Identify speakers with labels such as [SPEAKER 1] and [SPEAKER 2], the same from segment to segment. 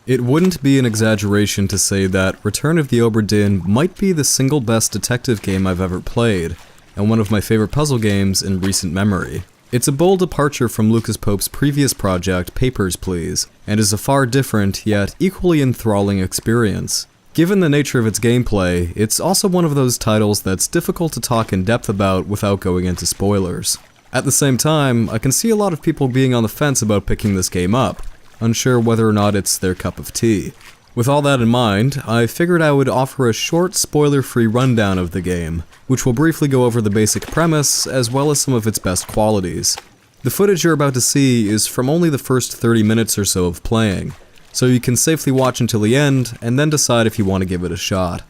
[SPEAKER 1] It wouldn't be an exaggeration to say that Return of the Obra Dinn might be the single best detective game I've ever played, and one of my favorite puzzle games in recent memory. It's a bold departure from Lucas Pope's previous project, Papers, Please, and is a far different, yet equally enthralling experience. Given the nature of its gameplay, it's also one of those titles that's difficult to talk in depth about without going into spoilers. At the same time, I can see a lot of people being on the fence about picking this game up, unsure whether or not it's their cup of tea. With all that in mind, I figured I would offer a short, spoiler-free rundown of the game, which will briefly go over the basic premise, as well as some of its best qualities. The footage you're about to see is from only the first 30 minutes or so of playing, so you can safely watch until the end, and then decide if you want to give it a shot.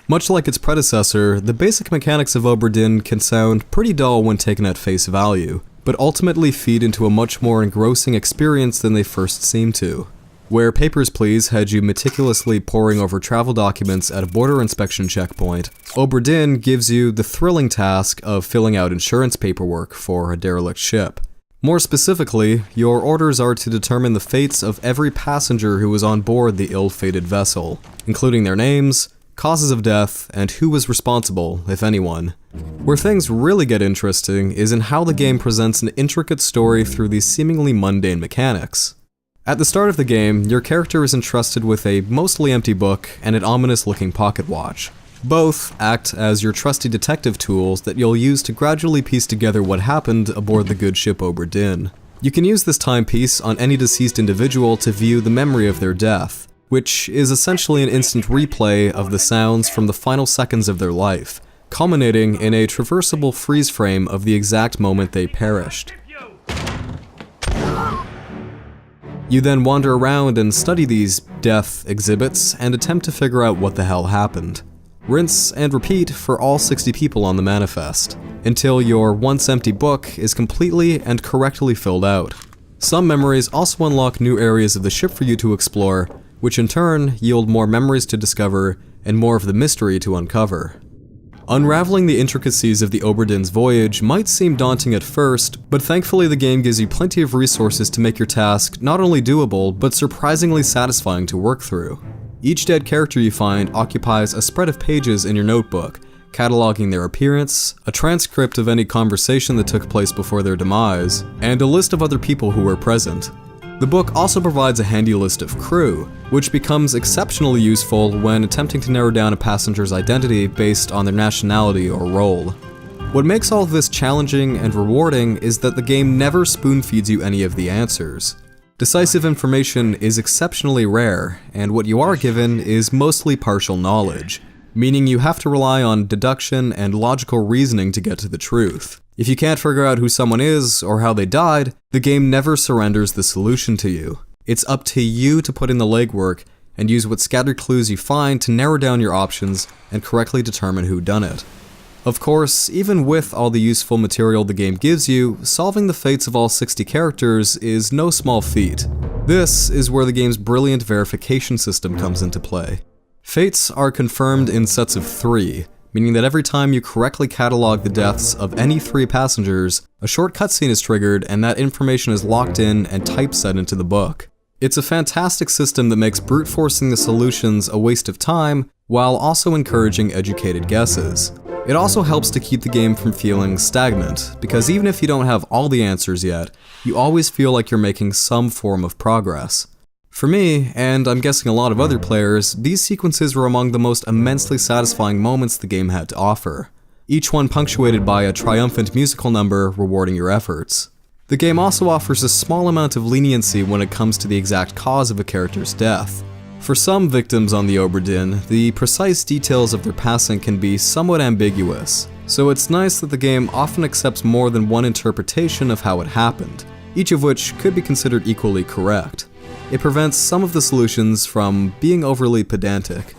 [SPEAKER 1] Much like its predecessor, the basic mechanics of Obra Dinn can sound pretty dull when taken at face value, but ultimately feed into a much more engrossing experience than they first seem to. Where Papers, Please had you meticulously poring over travel documents at a border inspection checkpoint, Obra Dinn gives you the thrilling task of filling out insurance paperwork for a derelict ship. More specifically, your orders are to determine the fates of every passenger who was on board the ill-fated vessel, including their names, causes of death, and who was responsible, if anyone. Where things really get interesting is in how the game presents an intricate story through these seemingly mundane mechanics. At the start of the game, your character is entrusted with a mostly empty book and an ominous-looking pocket watch. Both act as your trusty detective tools that you'll use to gradually piece together what happened aboard the good ship Obra Dinn. You can use this timepiece on any deceased individual to view the memory of their death, which is essentially an instant replay of the sounds from the final seconds of their life, culminating in a traversable freeze frame of the exact moment they perished. You then wander around and study these death exhibits and attempt to figure out what the hell happened. Rinse and repeat for all 60 people on the manifest, until your once empty book is completely and correctly filled out. Some memories also unlock new areas of the ship for you to explore, which in turn yield more memories to discover and more of the mystery to uncover. Unraveling the intricacies of the Obra Dinn's voyage might seem daunting at first, but thankfully the game gives you plenty of resources to make your task not only doable, but surprisingly satisfying to work through. Each dead character you find occupies a spread of pages in your notebook, cataloging their appearance, a transcript of any conversation that took place before their demise, and a list of other people who were present. The book also provides a handy list of crew, which becomes exceptionally useful when attempting to narrow down a passenger's identity based on their nationality or role. What makes all of this challenging and rewarding is that the game never spoon-feeds you any of the answers. Decisive information is exceptionally rare, and what you are given is mostly partial knowledge, meaning you have to rely on deduction and logical reasoning to get to the truth. If you can't figure out who someone is or how they died, the game never surrenders the solution to you. It's up to you to put in the legwork and use what scattered clues you find to narrow down your options and correctly determine who done it. Of course, even with all the useful material the game gives you, solving the fates of all 60 characters is no small feat. This is where the game's brilliant verification system comes into play. Fates are confirmed in sets of 3, meaning that every time you correctly catalog the deaths of any 3 passengers, a short cutscene is triggered and that information is locked in and typeset into the book. It's a fantastic system that makes brute forcing the solutions a waste of time, while also encouraging educated guesses. It also helps to keep the game from feeling stagnant, because even if you don't have all the answers yet, you always feel like you're making some form of progress. For me, and I'm guessing a lot of other players, these sequences were among the most immensely satisfying moments the game had to offer, each one punctuated by a triumphant musical number rewarding your efforts. The game also offers a small amount of leniency when it comes to the exact cause of a character's death. For some victims on the Obra Dinn, the precise details of their passing can be somewhat ambiguous, so it's nice that the game often accepts more than one interpretation of how it happened, each of which could be considered equally correct. It prevents some of the solutions from being overly pedantic.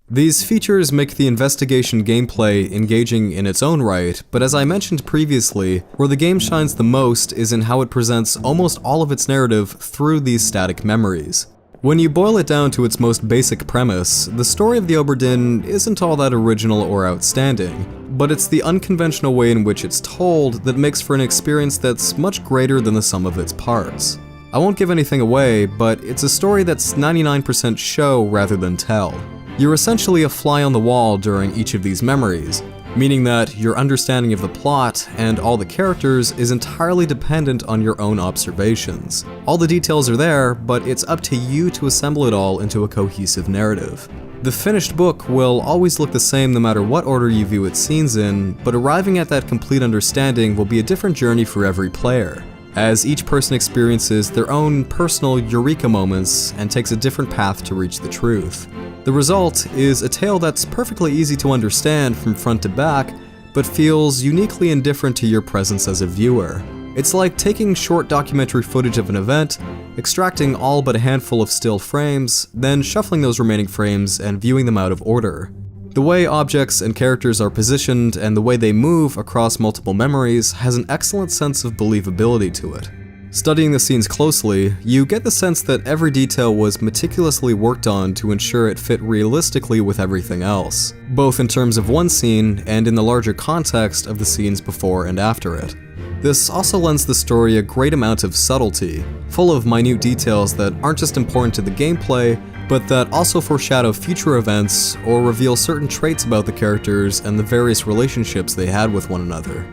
[SPEAKER 1] These features make the investigation gameplay engaging in its own right, but as I mentioned previously, where the game shines the most is in how it presents almost all of its narrative through these static memories. When you boil it down to its most basic premise, the story of the Obra Dinn isn't all that original or outstanding, but it's the unconventional way in which it's told that makes for an experience that's much greater than the sum of its parts. I won't give anything away, but it's a story that's 99% show rather than tell. You're essentially a fly on the wall during each of these memories, meaning that your understanding of the plot and all the characters is entirely dependent on your own observations. All the details are there, but it's up to you to assemble it all into a cohesive narrative. The finished book will always look the same no matter what order you view its scenes in, but arriving at that complete understanding will be a different journey for every player, as each person experiences their own personal eureka moments and takes a different path to reach the truth. The result is a tale that's perfectly easy to understand from front to back, but feels uniquely indifferent to your presence as a viewer. It's like taking short documentary footage of an event, extracting all but a handful of still frames, then shuffling those remaining frames and viewing them out of order. The way objects and characters are positioned and the way they move across multiple memories has an excellent sense of believability to it. Studying the scenes closely, you get the sense that every detail was meticulously worked on to ensure it fit realistically with everything else, both in terms of one scene and in the larger context of the scenes before and after it. This also lends the story a great amount of subtlety, full of minute details that aren't just important to the gameplay, but that also foreshadow future events or reveal certain traits about the characters and the various relationships they had with one another.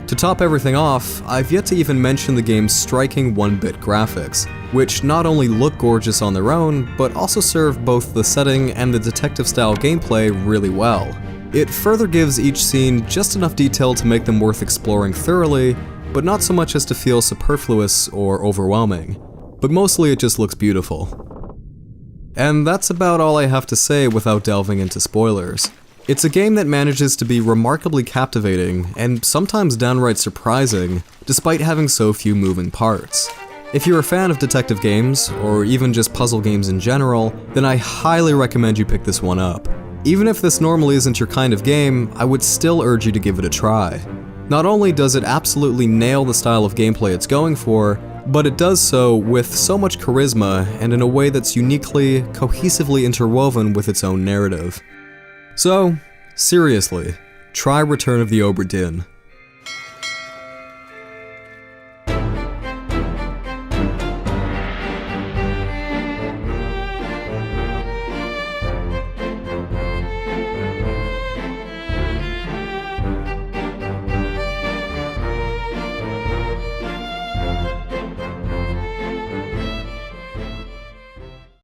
[SPEAKER 1] To top everything off, I've yet to even mention the game's striking 1-bit graphics, which not only look gorgeous on their own, but also serve both the setting and the detective-style gameplay really well. It further gives each scene just enough detail to make them worth exploring thoroughly, but not so much as to feel superfluous or overwhelming. But mostly it just looks beautiful. And that's about all I have to say without delving into spoilers. It's a game that manages to be remarkably captivating, and sometimes downright surprising, despite having so few moving parts. If you're a fan of detective games, or even just puzzle games in general, then I highly recommend you pick this one up. Even if this normally isn't your kind of game, I would still urge you to give it a try. Not only does it absolutely nail the style of gameplay it's going for, but it does so with so much charisma and in a way that's uniquely, cohesively interwoven with its own narrative. So, seriously, try Return of the Obra Dinn.